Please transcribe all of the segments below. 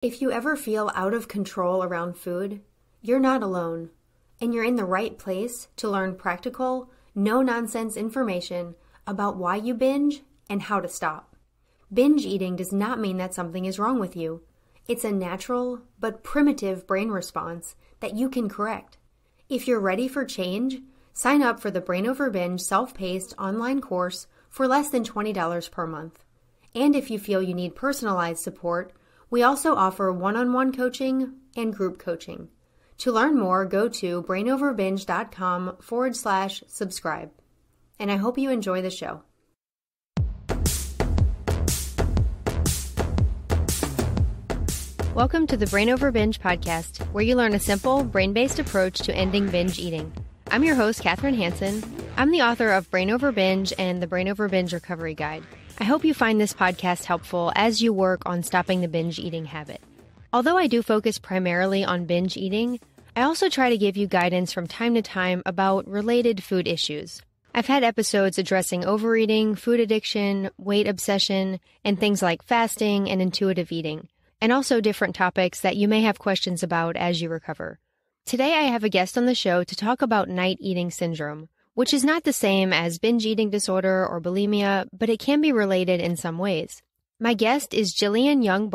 If you ever feel out of control around food, you're not alone, and you're in the right place to learn practical, no-nonsense information about why you binge and how to stop. Binge eating does not mean that something is wrong with you. It's a natural but primitive brain response that you can correct. If you're ready for change, sign up for the Brain Over Binge self-paced online course for less than $20 per month. And if you feel you need personalized support, we also offer one-on-one coaching and group coaching. To learn more, go to brainoverbinge.com/subscribe. And I hope you enjoy the show. Welcome to the Brain Over Binge podcast, where you learn a simple, brain-based approach to ending binge eating. I'm your host, Kathryn Hansen. I'm the author of Brain Over Binge and the Brain Over Binge Recovery Guide. I hope you find this podcast helpful as you work on stopping the binge eating habit. Although I do focus primarily on binge eating, I also try to give you guidance from time to time about related food issues. I've had episodes addressing overeating, food addiction, weight obsession, and things like fasting and intuitive eating, and also different topics that you may have questions about as you recover. Today I have a guest on the show to talk about night eating syndrome, which is not the same as binge eating disorder or bulimia, but it can be related in some ways. My guest is Gillian Young.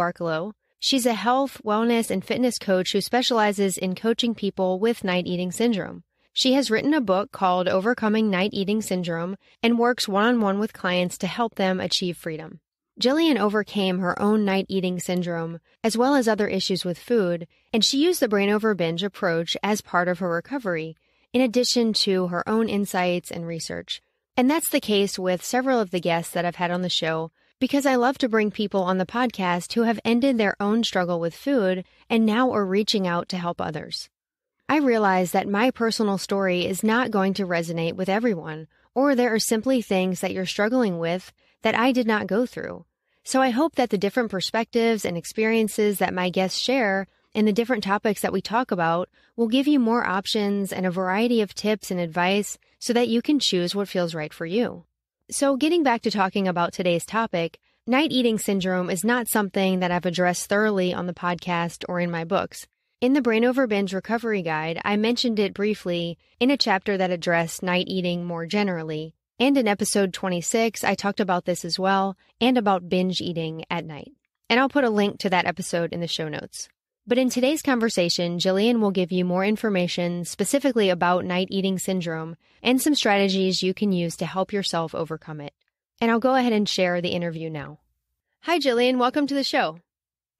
She's a health, wellness, and fitness coach who specializes in coaching people with night eating syndrome. She has written a book called Overcoming Night Eating Syndrome and works one-on-one with clients to help them achieve freedom. Gillian overcame her own night eating syndrome, as well as other issues with food, and she used the Brain Over Binge approach as part of her recovery, in addition to her own insights and research. And that's the case with several of the guests that I've had on the show, because I love to bring people on the podcast who have ended their own struggle with food and now are reaching out to help others. I realize that my personal story is not going to resonate with everyone, or there are simply things that you're struggling with that I did not go through. So I hope that the different perspectives and experiences that my guests share and the different topics that we talk about will give you more options and a variety of tips and advice so that you can choose what feels right for you. So getting back to talking about today's topic, night eating syndrome is not something that I've addressed thoroughly on the podcast or in my books. In the Brain Over Binge Recovery Guide, I mentioned it briefly in a chapter that addressed night eating more generally. And in episode 26, I talked about this as well and about binge eating at night. And I'll put a link to that episode in the show notes. But in today's conversation, Gillian will give you more information specifically about night eating syndrome and some strategies you can use to help yourself overcome it. And I'll go ahead and share the interview now. Hi, Gillian. Welcome to the show.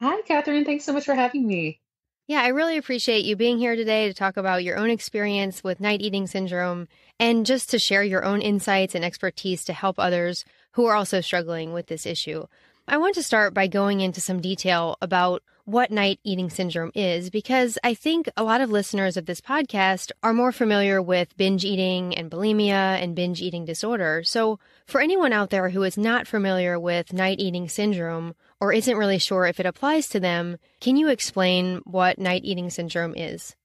Hi, Kathryn. Thanks so much for having me. Yeah, I really appreciate you being here today to talk about your own experience with night eating syndrome and just to share your own insights and expertise to help others who are also struggling with this issue. I want to start by going into some detail about what night eating syndrome is, because I think a lot of listeners of this podcast are more familiar with binge eating and bulimia and binge eating disorder. So for anyone out there who is not familiar with night eating syndrome or isn't really sure if it applies to them, can you explain what night eating syndrome is?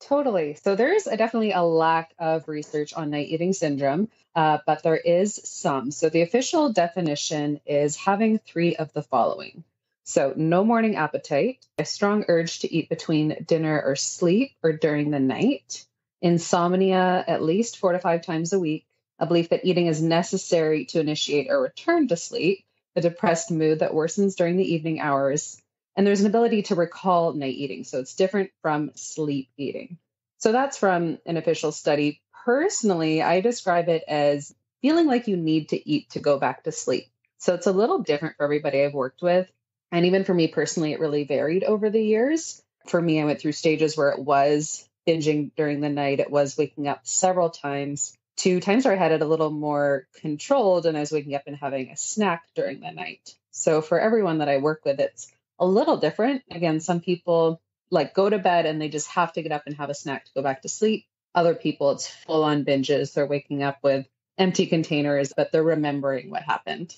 Totally. So there's definitely a lack of research on night eating syndrome, but there is some. So the official definition is having three of the following. So no morning appetite, a strong urge to eat between dinner or sleep or during the night, insomnia at least 4 to 5 times a week, a belief that eating is necessary to initiate a return to sleep, a depressed mood that worsens during the evening hours, and there's an ability to recall night eating. So it's different from sleep eating. So that's from an official study. Personally, I describe it as feeling like you need to eat to go back to sleep. So it's a little different for everybody I've worked with. And even for me personally, it really varied over the years. For me, I went through stages where it was binging during the night. It was waking up several times, to times where I had it a little more controlled and I was waking up and having a snack during the night. So for everyone that I work with, it's a little different. Again, some people like go to bed and they just have to get up and have a snack to go back to sleep. Other people, it's full on binges. They're waking up with empty containers, but they're remembering what happened.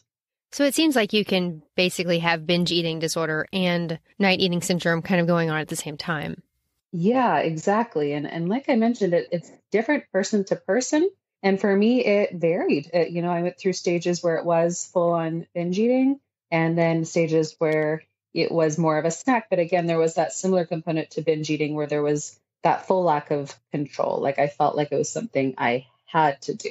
So it seems like you can basically have binge eating disorder and night eating syndrome kind of going on at the same time. Yeah, exactly. And like I mentioned, it's different person to person. And for me, it varied. I went through stages where it was full on binge eating and then stages where it was more of a snack. But again, there was that similar component to binge eating where there was that full lack of control. Like I felt like it was something I had to do.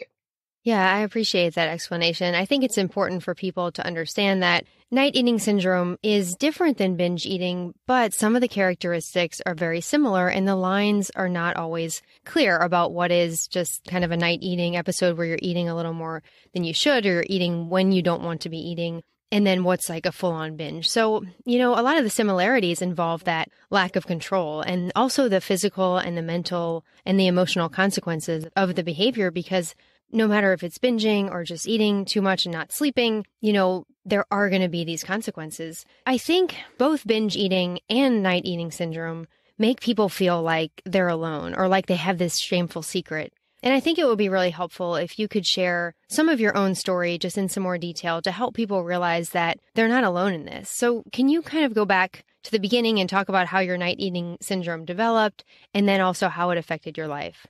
Yeah, I appreciate that explanation. I think it's important for people to understand that night eating syndrome is different than binge eating, but some of the characteristics are very similar and the lines are not always clear about what is just kind of a night eating episode where you're eating a little more than you should, or you're eating when you don't want to be eating, and then what's like a full-on binge. So, a lot of the similarities involve that lack of control and also the physical and the mental and the emotional consequences of the behavior, because no matter if it's binging or just eating too much and not sleeping, there are going to be these consequences. I think both binge eating and night eating syndrome make people feel like they're alone or like they have this shameful secret. And I think it would be really helpful if you could share some of your own story just in some more detail to help people realize that they're not alone in this. So can you kind of go back to the beginning and talk about how your night eating syndrome developed and then also how it affected your life?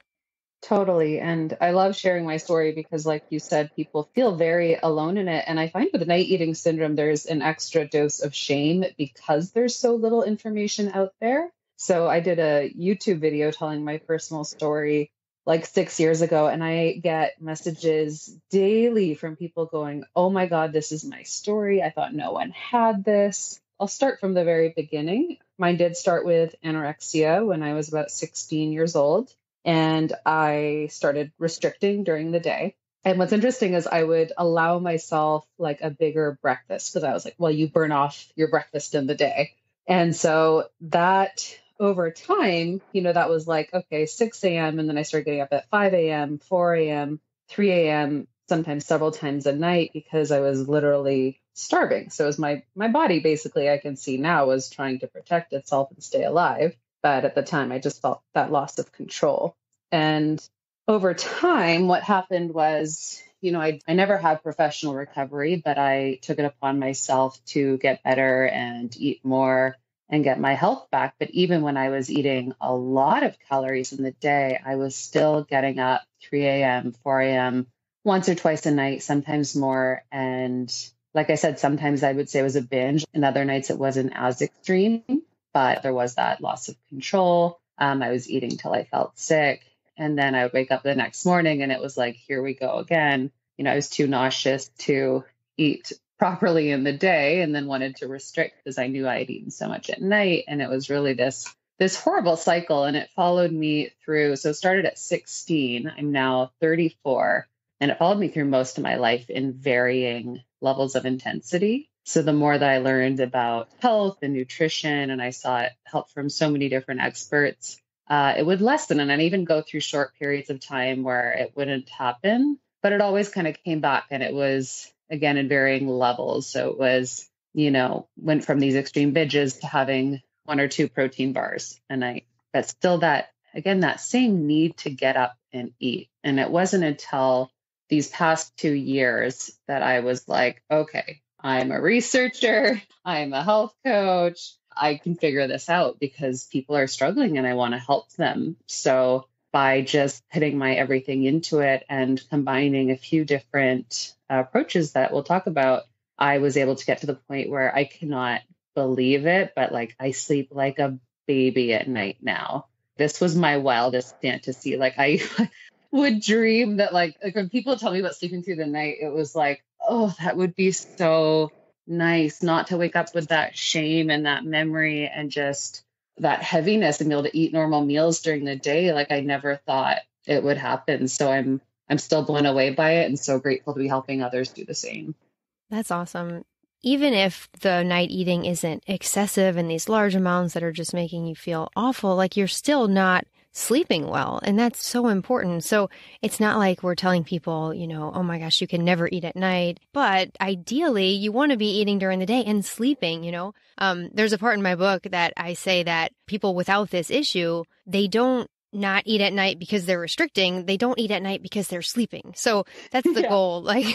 Totally. And I love sharing my story because, like you said, people feel very alone in it. And I find with night eating syndrome, there's an extra dose of shame because there's so little information out there. So I did a YouTube video telling my personal story like 6 years ago, and I get messages daily from people going, "Oh my God, this is my story. I thought no one had this." I'll start from the very beginning. Mine did start with anorexia when I was about 16 years old. And I started restricting during the day. And what's interesting is I would allow myself like a bigger breakfast because I was like, well, you burn off your breakfast in the day. And so that over time, that was like, okay, 6 a.m. And then I started getting up at 5 a.m., 4 a.m., 3 a.m., sometimes several times a night because I was literally starving. So it was my body, basically, I can see now, was trying to protect itself and stay alive. But at the time, I just felt that loss of control. And over time, what happened was, I never had professional recovery, but I took it upon myself to get better and eat more and get my health back. But even when I was eating a lot of calories in the day, I was still getting up 3 a.m., 4 a.m., once or twice a night, sometimes more. And like I said, sometimes I would say it was a binge, and other nights it wasn't as extreme. But there was that loss of control. I was eating till I felt sick. And then I would wake up the next morning and it was like, here we go again. I was too nauseous to eat properly in the day and then wanted to restrict because I knew I had eaten so much at night. And it was really this horrible cycle. And it followed me through. So it started at 16. I'm now 34. And it followed me through most of my life in varying levels of intensity. So the more that I learned about health and nutrition, and I sought help from so many different experts, it would lessen. And I'd even go through short periods of time where it wouldn't happen, but it always kind of came back. And it was, again, in varying levels. So it was, went from these extreme binges to having 1 or 2 protein bars a night. But still that same need to get up and eat. And it wasn't until these past 2 years that I was like, okay, I'm a researcher, I'm a health coach, I can figure this out because people are struggling and I want to help them. So by just putting my everything into it and combining a few different approaches that we'll talk about, I was able to get to the point where I cannot believe it, but like I sleep like a baby at night now. This was my wildest fantasy. Like I would dream that like when people tell me about sleeping through the night, it was like, oh, that would be so nice not to wake up with that shame and that memory and just that heaviness and be able to eat normal meals during the day. Like I never thought it would happen. So I'm still blown away by it and so grateful to be helping others do the same. That's awesome. Even if the night eating isn't excessive and these large amounts that are just making you feel awful, like you're still not sleeping well. And that's so important. So it's not like we're telling people, oh my gosh, you can never eat at night. But ideally, you want to be eating during the day and sleeping, There's a part in my book that I say that people without this issue, they don't not eat at night because they're restricting. They don't eat at night because they're sleeping. So that's the goal. Like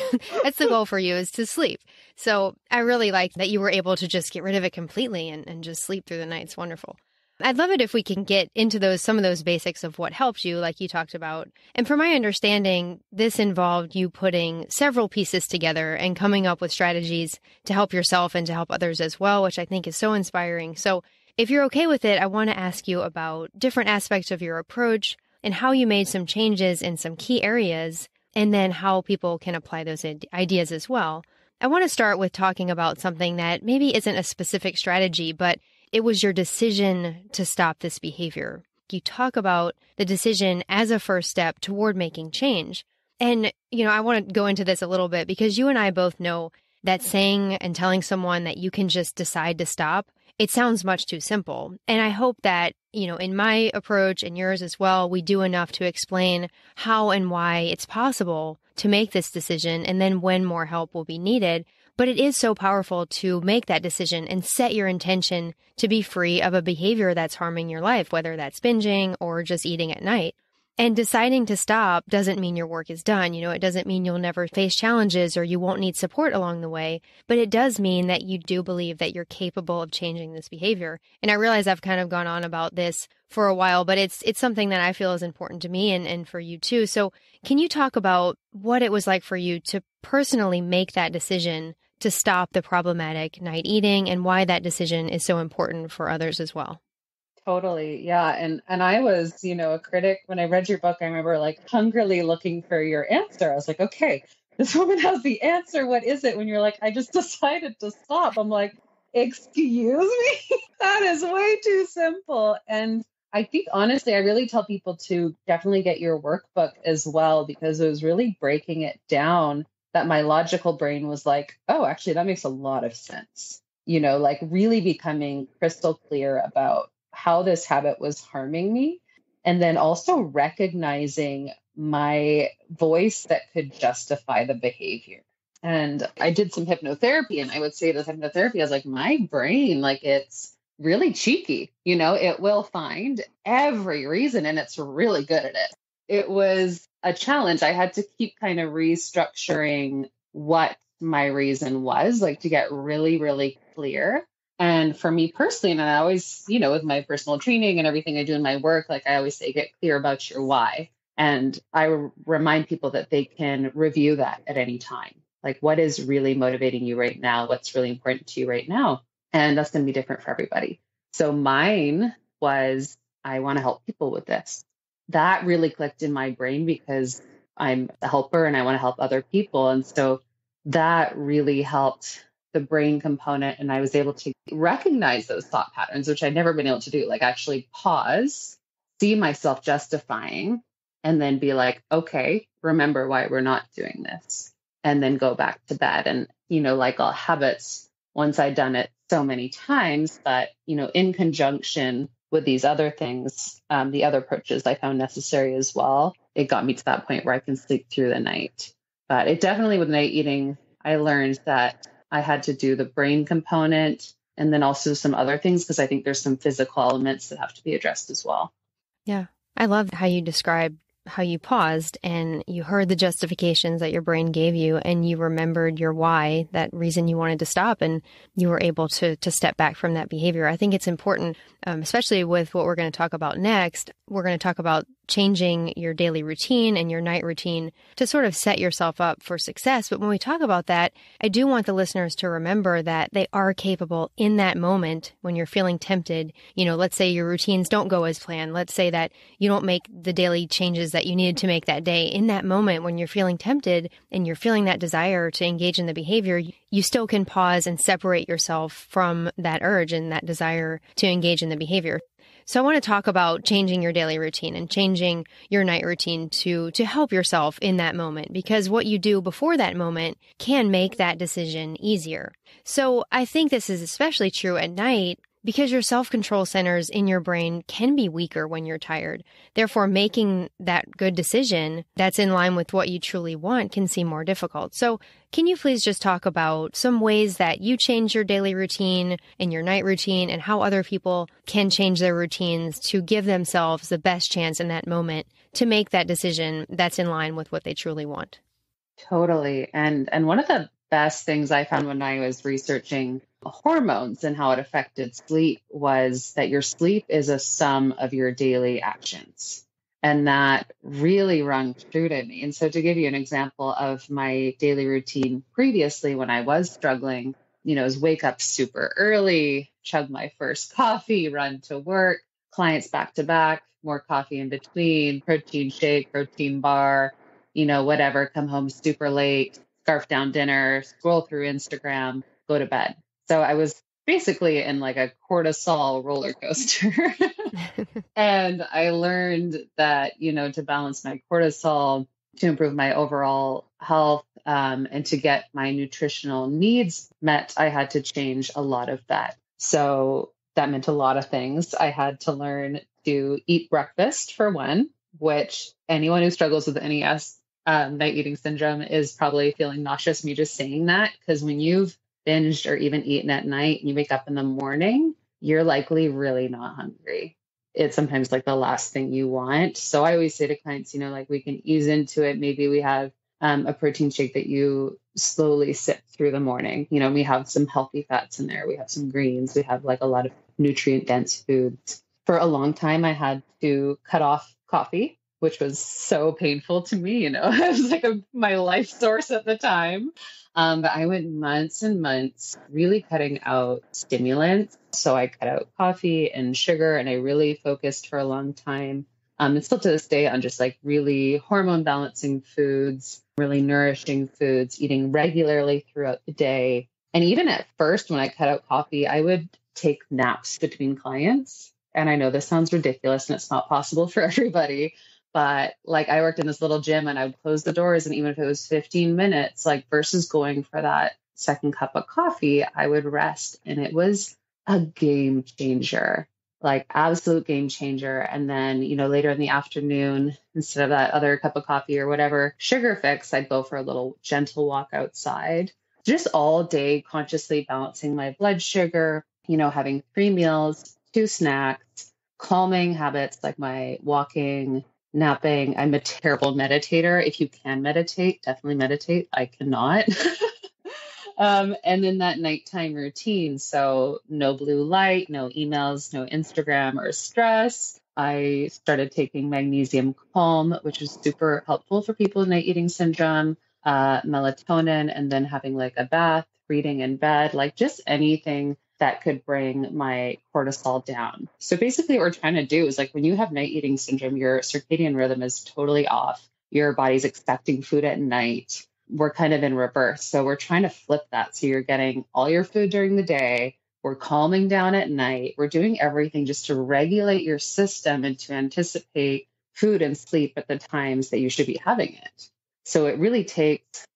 that's the goal for you, is to sleep. So I really like that you were able to just get rid of it completely and just sleep through the night. It's wonderful. I'd love it if we can get into some of those basics of what helped you, like you talked about. And from my understanding, this involved you putting several pieces together and coming up with strategies to help yourself and to help others as well, which I think is so inspiring. So if you're okay with it, I want to ask you about different aspects of your approach and how you made some changes in some key areas, and then how people can apply those ideas as well. I want to start with talking about something that maybe isn't a specific strategy, but it was your decision to stop this behavior. You talk about the decision as a first step toward making change. And, I want to go into this a little bit because you and I both know that saying and telling someone that you can just decide to stop, it sounds much too simple. And I hope that, in my approach and yours as well, we do enough to explain how and why it's possible to make this decision and then when more help will be needed. But it is so powerful to make that decision and set your intention to be free of a behavior that's harming your life, whether that's binging or just eating at night. And deciding to stop doesn't mean your work is done. It doesn't mean you'll never face challenges or you won't need support along the way. But it does mean that you do believe that you're capable of changing this behavior. And I realize I've kind of gone on about this for a while, but it's something that I feel is important to me and for you too. So can you talk about what it was like for you to personally make that decision to stop the problematic night eating and why that decision is so important for others as well? Totally. Yeah. And I was, a critic when I read your book. I remember like hungrily looking for your answer. I was like, okay, this woman has the answer. What is it? When you're like, I just decided to stop. I'm like, excuse me? That is way too simple. And I think honestly, I really tell people to definitely get your workbook as well, because it was really breaking it down that my logical brain was like, oh, actually, that makes a lot of sense. Like really becoming crystal clear about how this habit was harming me. And then also recognizing my voice that could justify the behavior. And I did some hypnotherapy, and I would say this hypnotherapy, I was like, my brain, like it's really cheeky, it will find every reason and it's really good at it. It was a challenge. I had to keep kind of restructuring what my reason was, like to get really, really clear. And for me personally, and I always, with my personal training and everything I do in my work, like I always say, get clear about your why. And I remind people that they can review that at any time. Like, what is really motivating you right now? What's really important to you right now? And that's going to be different for everybody. So mine was, I want to help people with this. That really clicked in my brain because I'm a helper and I want to help other people. And so that really helped the brain component. And I was able to recognize those thought patterns, which I'd never been able to do, like actually pause, see myself justifying, and then be like, okay, remember why we're not doing this, and then go back to bed. And, like all habits, once I'd done it so many times that, in conjunction with these other things, the other approaches I found necessary as well, it got me to that point where I can sleep through the night. But it definitely, with night eating, I learned that I had to do the brain component and then also some other things, because I think there's some physical elements that have to be addressed as well. Yeah. I love how you describe how you paused and you heard the justifications that your brain gave you and you remembered your why, that reason you wanted to stop, and you were able to step back from that behavior. I think it's important, especially with what we're going to talk about next. We're going to talk about changing your daily routine and your night routine to sort of set yourself up for success. But when we talk about that, I do want the listeners to remember that they are capable in that moment when you're feeling tempted. Let's say your routines don't go as planned. Let's say that you don't make the daily changes that you needed to make that day. In that moment when you're feeling tempted and you're feeling that desire to engage in the behavior, you still can pause and separate yourself from that urge and that desire to engage in the behavior. So I want to talk about changing your daily routine and changing your night routine to help yourself in that moment, because what you do before that moment can make that decision easier. So I think this is especially true at night because your self-control centers in your brain can be weaker when you're tired. Therefore, making that good decision that's in line with what you truly want can seem more difficult. So can you please just talk about some ways that you change your daily routine and your night routine, and how other people can change their routines to give themselves the best chance in that moment to make that decision that's in line with what they truly want? Totally. And one of the best things I found when I was researching hormones and how it affected sleep was that your sleep is a sum of your daily actions. And that really rung true to me. And so to give you an example of my daily routine previously when I was struggling, is wake up super early, chug my first coffee, run to work, clients back to back, more coffee in between, protein shake, protein bar, whatever, come home super late, scarf down dinner, scroll through Instagram, go to bed. So I was basically in like a cortisol roller coaster. And I learned that, to balance my cortisol, to improve my overall health, and to get my nutritional needs met, I had to change a lot of that. So that meant a lot of things. I had to learn to eat breakfast for one, which anyone who struggles with NES, night eating syndrome, is probably feeling nauseous, me just saying that, because when you've binged or even eaten at night and you wake up in the morning, you're likely really not hungry. It's sometimes like the last thing you want. So I always say to clients, like we can ease into it. Maybe we have a protein shake that you slowly sip through the morning. We have some healthy fats in there. We have some greens. We have like a lot of nutrient dense foods. For a long time, I had to cut off coffee, which was so painful to me. It was like my life source at the time. But I went months and months really cutting out stimulants. So I cut out coffee and sugar, and I really focused for a long time. And still to this day on just like really hormone balancing foods, really nourishing foods, eating regularly throughout the day. And even at first, when I cut out coffee, I would take naps between clients. And I know this sounds ridiculous and it's not possible for everybody. But like I worked in this little gym and I would close the doors. And even if it was 15 minutes, like versus going for that second cup of coffee, I would rest. And it was a game changer, like absolute game changer. And then, later in the afternoon, instead of that other cup of coffee or whatever sugar fix, I'd go for a little gentle walk outside, just all day consciously balancing my blood sugar, having 3 meals, 2 snacks, calming habits like my walking, napping. I'm a terrible meditator. If you can meditate, definitely meditate. I cannot. And then that nighttime routine. So no blue light, no emails, no Instagram or stress. I started taking magnesium calm, which is super helpful for people with night eating syndrome, melatonin, and then having like a bath, reading in bed, like just anything that could bring my cortisol down. So basically what we're trying to do is like when you have night eating syndrome, your circadian rhythm is totally off. Your body's expecting food at night. We're kind of in reverse. So we're trying to flip that. So you're getting all your food during the day. We're calming down at night. We're doing everything just to regulate your system and to anticipate food and sleep at the times that you should be having it. So it really takes,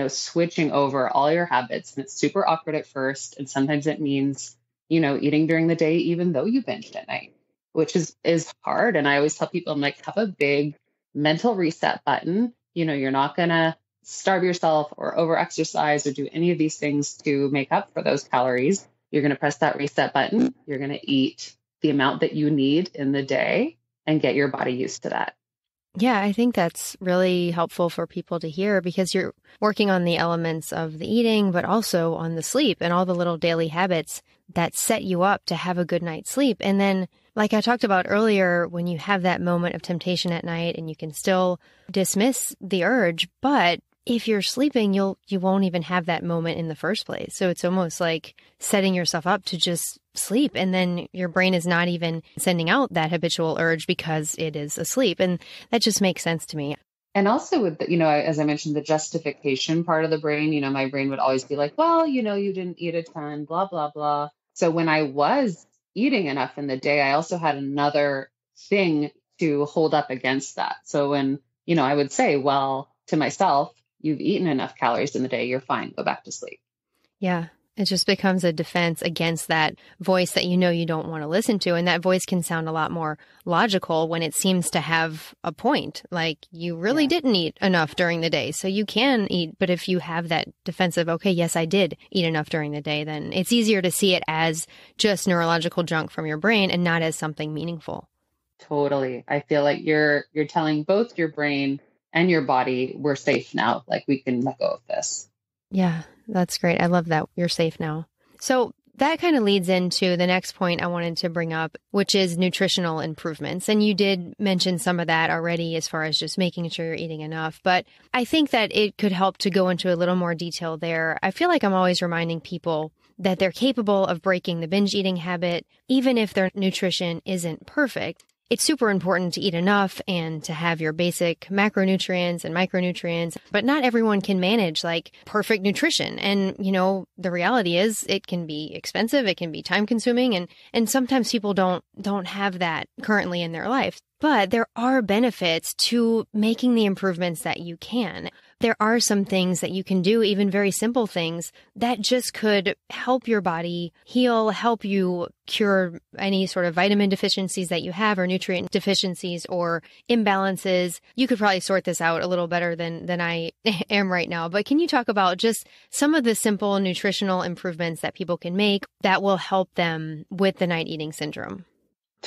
switching over all your habits. And it's super awkward at first. And sometimes it means, eating during the day, even though you binged at night, which is hard. And I always tell people, I'm like, have a big mental reset button. You're not going to starve yourself or over-exercise or do any of these things to make up for those calories. You're going to press that reset button. You're going to eat the amount that you need in the day and get your body used to that. Yeah, I think that's really helpful for people to hear because you're working on the elements of the eating, but also on the sleep and all the little daily habits that set you up to have a good night's sleep. And then, like I talked about earlier, when you have that moment of temptation at night and you can still dismiss the urge, but if you're sleeping, you won't even have that moment in the first place. So it's almost like setting yourself up to just sleep. And then your brain is not even sending out that habitual urge because it is asleep. And that just makes sense to me. And also with, as I mentioned, the justification part of the brain, my brain would always be like, well, you didn't eat a ton, blah, blah, blah. So when I was eating enough in the day, I also had another thing to hold up against that. So when, I would say, well, to myself, you've eaten enough calories in the day, you're fine, go back to sleep. Yeah. It just becomes a defense against that voice that you don't want to listen to. And that voice can sound a lot more logical when it seems to have a point. Like you really didn't eat enough during the day, so you can eat. But if you have that defensive, okay, yes, I did eat enough during the day, then it's easier to see it as just neurological junk from your brain and not as something meaningful. Totally. I feel like you're telling both your brain and your body, we're safe now. Like we can let go of this. Yeah, that's great. I love that. You're safe now. So That kind of leads into the next point I wanted to bring up, which is nutritional improvements. And you did mention some of that already as far as just making sure you're eating enough. But I think that it could help to go into a little more detail there. I feel like I'm always reminding people that they're capable of breaking the binge eating habit, even if their nutrition isn't perfect. It's super important to eat enough and to have your basic macronutrients and micronutrients, but not everyone can manage like perfect nutrition. And, the reality is it can be expensive, it can be time consuming, and sometimes people don't have that currently in their life. But there are benefits to making the improvements that you can. There are some things that you can do, even very simple things, that just could help your body heal, help you cure any sort of vitamin deficiencies that you have or nutrient deficiencies or imbalances. You could probably sort this out a little better than I am right now. But can you talk about just some of the simple nutritional improvements that people can make that will help them with the night eating syndrome?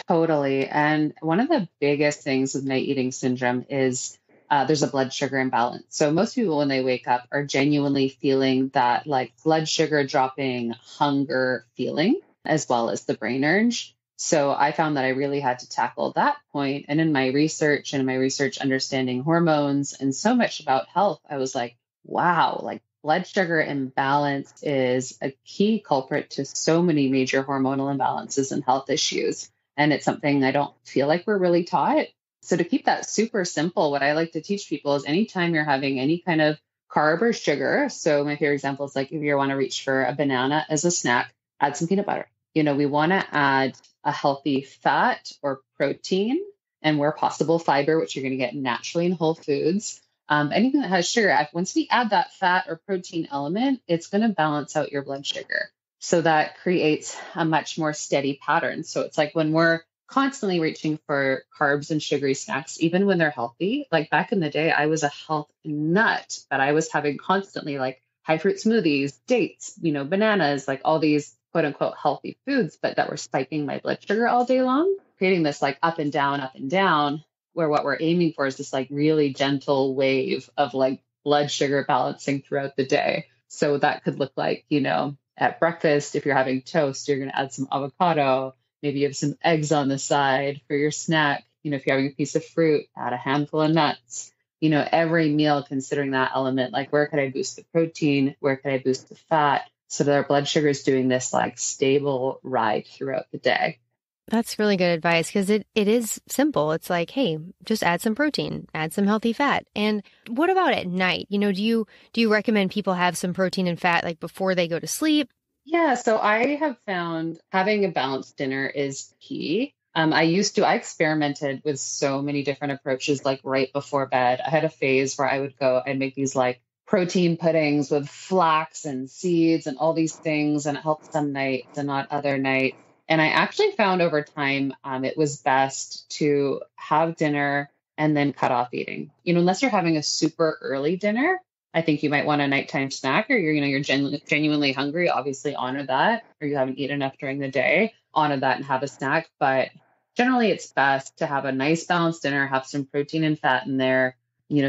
Totally. And one of the biggest things with night eating syndrome is there's a blood sugar imbalance. So most people, when they wake up, are genuinely feeling that like blood sugar dropping, hunger feeling, as well as the brain urge. So I found that I really had to tackle that point. And in my research understanding hormones and so much about health, I was like, wow, like blood sugar imbalance is a key culprit to so many major hormonal imbalances and health issues. And it's something I don't feel like we're really taught. So to keep that super simple, what I like to teach people is anytime you're having any kind of carb or sugar. So my favorite example is like if you want to reach for a banana as a snack, add some peanut butter. We want to add a healthy fat or protein and where possible fiber, which you're going to get naturally in whole foods. Anything that has sugar, once we add that fat or protein element, it's going to balance out your blood sugar. So that creates a much more steady pattern. So it's like when we're constantly reaching for carbs and sugary snacks, even when they're healthy, like back in the day, I was a health nut, but I was having constantly like high fruit smoothies, dates, bananas, like all these quote unquote healthy foods, but that were spiking my blood sugar all day long, creating this like up and down, where what we're aiming for is this like really gentle wave of like blood sugar balancing throughout the day. So that could look like, at breakfast, if you're having toast, you're going to add some avocado. Maybe you have some eggs on the side for your snack. If you're having a piece of fruit, add a handful of nuts. Every meal considering that element, like where could I boost the protein? Where could I boost the fat? So that our blood sugar is doing this like stable ride throughout the day. That's really good advice because it is simple. It's like, hey, just add some protein, add some healthy fat. And what about at night? Do you recommend people have some protein and fat like before they go to sleep? Yeah, so I have found having a balanced dinner is key. I experimented with so many different approaches, like right before bed. I had a phase where I'd make these like protein puddings with flax and seeds and all these things, and it helped some nights and not other nights. And I actually found over time, it was best to have dinner and then cut off eating. Unless you're having a super early dinner, I think you might want a nighttime snack, or you're genuinely hungry. Obviously, honor that, or you haven't eaten enough during the day. Honor that and have a snack. But generally, it's best to have a nice balanced dinner, have some protein and fat in there.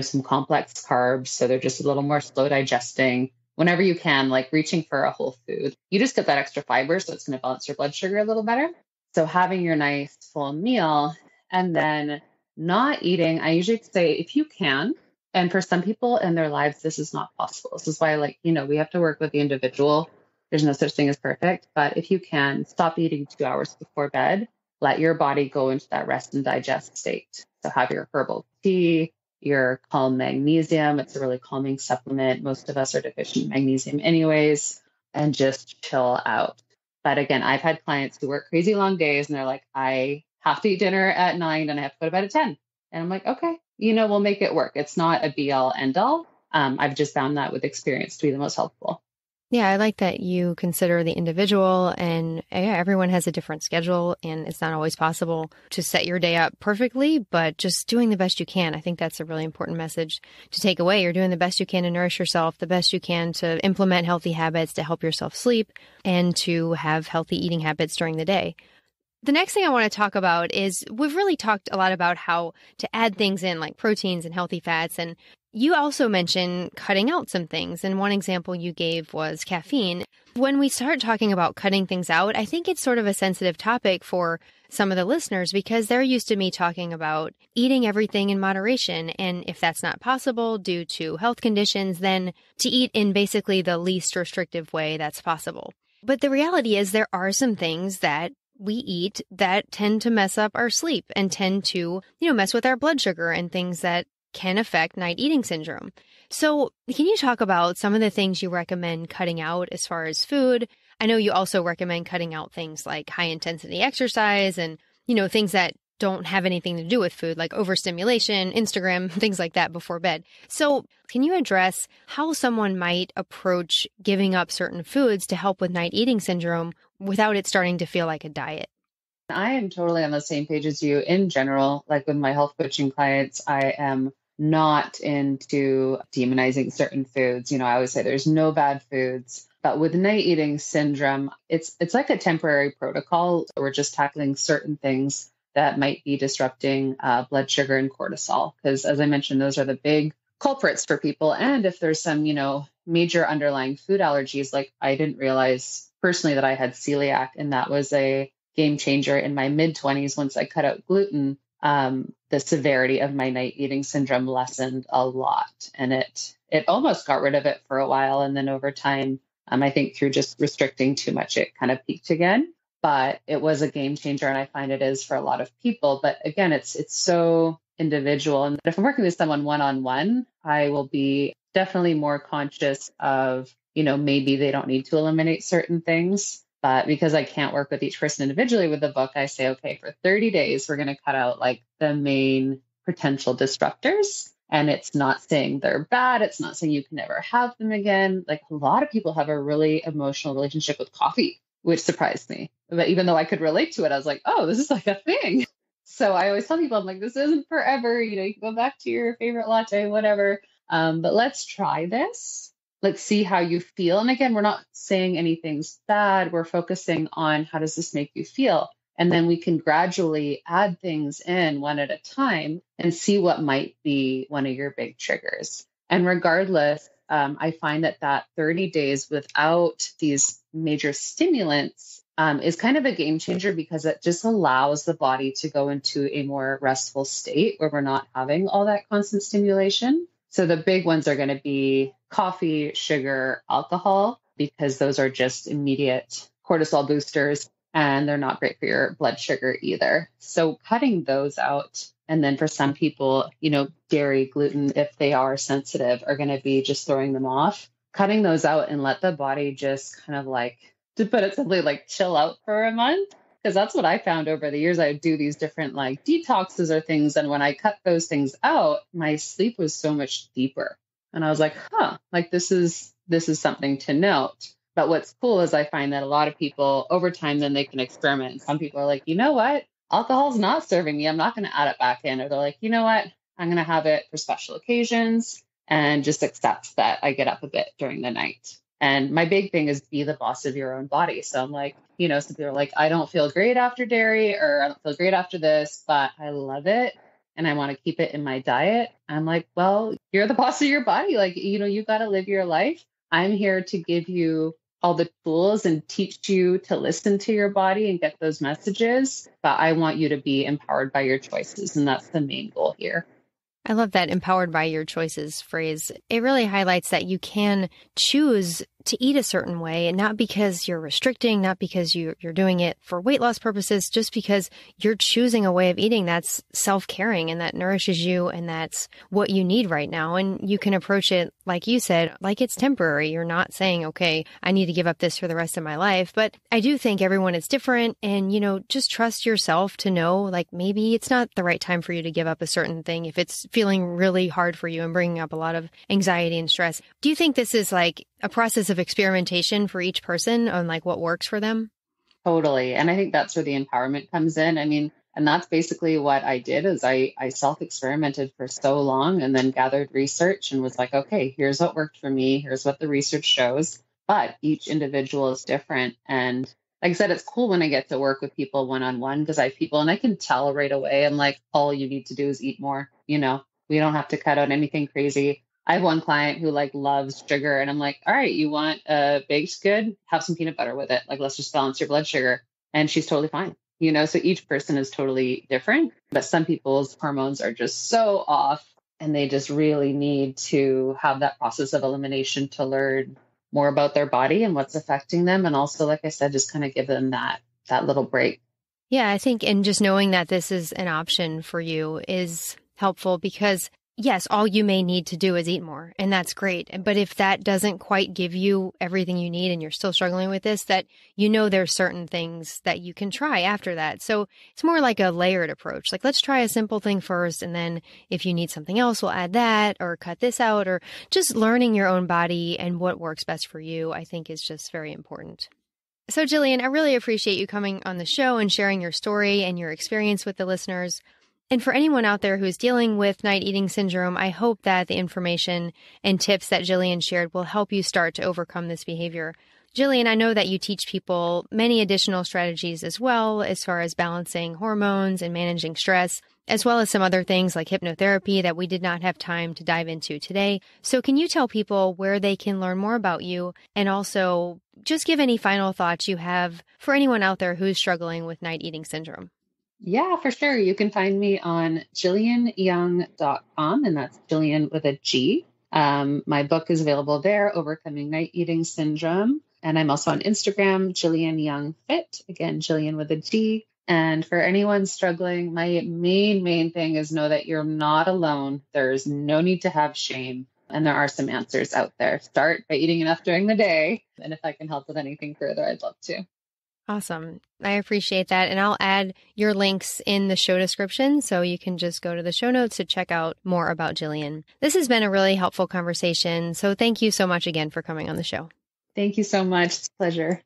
Some complex carbs, so they're just a little more slow digesting. Whenever you can, like reaching for a whole food, you just get that extra fiber, so it's going to balance your blood sugar a little better. So having your nice full meal and then not eating, I usually say if you can. And for some people in their lives, this is not possible. This is why, we have to work with the individual. There's no such thing as perfect. But if you can, stop eating 2 hours before bed. Let your body go into that rest and digest state. So have your herbal tea, your calm magnesium. It's a really calming supplement. Most of us are deficient in magnesium anyways, and just chill out. But again, I've had clients who work crazy long days and they're like, I have to eat dinner at 9 and I have to go to bed at 10. And I'm like, okay, we'll make it work. It's not a be all end all. I've just found that with experience to be the most helpful. Yeah, I like that you consider the individual, and everyone has a different schedule and it's not always possible to set your day up perfectly, but just doing the best you can. I think that's a really important message to take away. You're doing the best you can to nourish yourself, the best you can to implement healthy habits to help yourself sleep and to have healthy eating habits during the day. The next thing I want to talk about is we've really talked a lot about how to add things in like proteins and healthy fats. And You also mentioned cutting out some things, and one example you gave was caffeine. When we start talking about cutting things out, I think it's sort of a sensitive topic for some of the listeners because they're used to me talking about eating everything in moderation. And if that's not possible due to health conditions, then to eat in basically the least restrictive way that's possible. But the reality is there are some things that we eat that tend to mess up our sleep and tend to, mess with our blood sugar and things that can affect night eating syndrome. So can you talk about some of the things you recommend cutting out as far as food? I know you also recommend cutting out things like high intensity exercise and, things that don't have anything to do with food, like overstimulation, Instagram, things like that before bed. So can you address how someone might approach giving up certain foods to help with night eating syndrome without it starting to feel like a diet? I am totally on the same page as you in general. Like with my health coaching clients, I am not into demonizing certain foods. I always say there's no bad foods. But with night eating syndrome, it's like a temporary protocol. We're just tackling certain things that might be disrupting blood sugar and cortisol. Because as I mentioned, those are the big culprits for people. And if there's some, major underlying food allergies, like I didn't realize personally that I had celiac, and that was a game changer in my mid-20s. Once I cut out gluten, the severity of my night eating syndrome lessened a lot. And it almost got rid of it for a while. And then over time, I think through just restricting too much, it kind of peaked again. But it was a game changer, and I find it is for a lot of people. But again, it's so individual. And if I'm working with someone one-on-one, I will be definitely more conscious of, maybe they don't need to eliminate certain things. But because I can't work with each person individually with the book, I say, okay, for 30 days, we're going to cut out like the main potential disruptors. And it's not saying they're bad. It's not saying you can never have them again. Like a lot of people have a really emotional relationship with coffee, which surprised me. But even though I could relate to it, I was like, oh, this is like a thing. So I always tell people, I'm like, this isn't forever. You can go back to your favorite latte, whatever. But let's try this. Let's see how you feel. And again, we're not saying anything's bad. We're focusing on how does this make you feel? And then we can gradually add things in one at a time and see what might be one of your big triggers. And regardless, I find that 30 days without these major stimulants is kind of a game changer because it just allows the body to go into a more restful state where we're not having all that constant stimulation. So the big ones are going to be coffee, sugar, alcohol, because those are just immediate cortisol boosters and they're not great for your blood sugar either. So cutting those out. And then for some people, dairy, gluten, if they are sensitive, are going to be just throwing them off. Cutting those out and let the body just kind of like, to put it simply, like chill out for a month. Because that's what I found over the years. I would do these different like detoxes or things. And when I cut those things out, my sleep was so much deeper. And I was like, like this is something to note. But what's cool is I find that a lot of people over time, then they can experiment. And some people are like, you know what? Alcohol's not serving me. I'm not going to add it back in. Or they're like, you know what? I'm going to have it for special occasions and just accept that I get up a bit during the night. And my big thing is be the boss of your own body. So I'm like, some people are like, I don't feel great after dairy or I don't feel great after this, but I love it. And I want to keep it in my diet. I'm like, well, you're the boss of your body. Like, you got to live your life. I'm here to give you all the tools and teach you to listen to your body and get those messages. But I want you to be empowered by your choices. And that's the main goal here. I love that empowered by your choices phrase. It really highlights that you can choose to eat a certain way, and not because you're restricting, not because you're doing it for weight loss purposes, just because you're choosing a way of eating that's self-caring and that nourishes you and that's what you need right now. And you can approach it, like you said, like it's temporary. You're not saying, okay, I need to give up this for the rest of my life. But I do think everyone is different, and, just trust yourself to know, like, maybe it's not the right time for you to give up a certain thing if it's feeling really hard for you and bringing up a lot of anxiety and stress. Do you think this is like a process of experimentation for each person on like what works for them? Totally. And I think that's where the empowerment comes in. I mean, and that's basically what I did is I self-experimented for so long and then gathered research and was like, okay, here's what worked for me. Here's what the research shows. But each individual is different. And like I said, it's cool when I get to work with people one-on-one because I have people and I can tell right away. I'm like, all you need to do is eat more. We don't have to cut out anything crazy. I have one client who like loves sugar, and I'm like, all right, you want a baked good? Have some peanut butter with it. Like, let's just balance your blood sugar. And she's totally fine. So each person is totally different, but some people's hormones are just so off, and they just really need to have that process of elimination to learn more about their body and what's affecting them. And also, like I said, just kind of give them that little break. Yeah, I think, and just knowing that this is an option for you is helpful because yes, all you may need to do is eat more, and that's great. But if that doesn't quite give you everything you need and you're still struggling with this, that there's certain things that you can try after that. So it's more like a layered approach. Like, let's try a simple thing first, and then if you need something else, we'll add that or cut this out, or just learning your own body and what works best for you, I think is just very important. So, Gillian, I really appreciate you coming on the show and sharing your story and your experience with the listeners. And for anyone out there who's dealing with night eating syndrome, I hope that the information and tips that Gillian shared will help you start to overcome this behavior. Gillian, I know that you teach people many additional strategies as well, as far as balancing hormones and managing stress, as well as some other things like hypnotherapy that we did not have time to dive into today. So can you tell people where they can learn more about you, and also just give any final thoughts you have for anyone out there who's struggling with night eating syndrome? Yeah, for sure. You can find me on GillianYoung.com, and that's Gillian with a G. My book is available there, Overcoming Night Eating Syndrome. And I'm also on Instagram, Gillian Young Fit, again, Gillian with a G. And for anyone struggling, my main thing is know that you're not alone. There's no need to have shame. And there are some answers out there. Start by eating enough during the day. And if I can help with anything further, I'd love to. Awesome. I appreciate that. And I'll add your links in the show description, so you can just go to the show notes to check out more about Gillian. This has been a really helpful conversation. So thank you so much again for coming on the show. Thank you so much. It's a pleasure.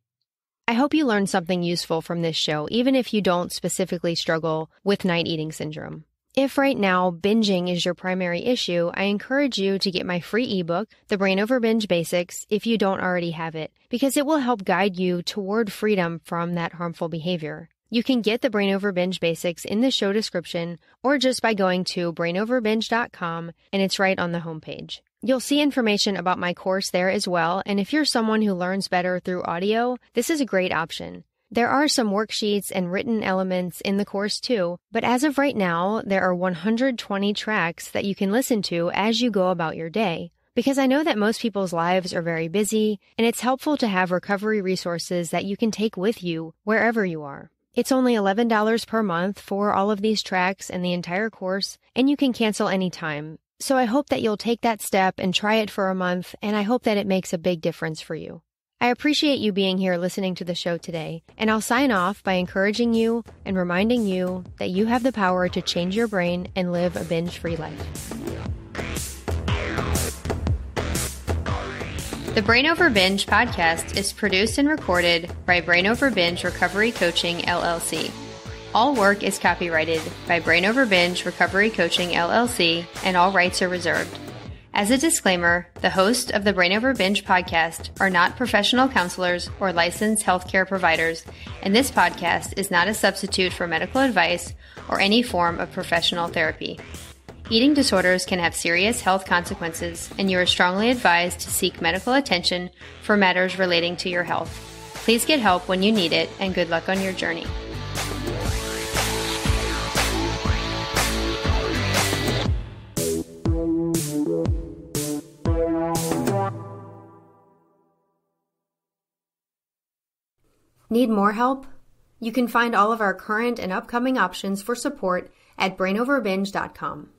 I hope you learned something useful from this show, even if you don't specifically struggle with night eating syndrome. If right now binging is your primary issue, I encourage you to get my free ebook, The Brain Over Binge Basics, if you don't already have it, because it will help guide you toward freedom from that harmful behavior. You can get The Brain Over Binge Basics in the show description or just by going to brainoverbinge.com, and it's right on the homepage. You'll see information about my course there as well, and if you're someone who learns better through audio, this is a great option. There are some worksheets and written elements in the course too, but as of right now, there are 120 tracks that you can listen to as you go about your day. Because I know that most people's lives are very busy, and it's helpful to have recovery resources that you can take with you wherever you are. It's only $11 per month for all of these tracks and the entire course, and you can cancel anytime. So I hope that you'll take that step and try it for a month, and I hope that it makes a big difference for you. I appreciate you being here listening to the show today, and I'll sign off by encouraging you and reminding you that you have the power to change your brain and live a binge-free life. The Brain Over Binge podcast is produced and recorded by Brain Over Binge Recovery Coaching, LLC. All work is copyrighted by Brain Over Binge Recovery Coaching, LLC, and all rights are reserved. As a disclaimer, the hosts of the Brain Over Binge podcast are not professional counselors or licensed healthcare providers, and this podcast is not a substitute for medical advice or any form of professional therapy. Eating disorders can have serious health consequences, and you are strongly advised to seek medical attention for matters relating to your health. Please get help when you need it, and good luck on your journey. Need more help? You can find all of our current and upcoming options for support at brainoverbinge.com.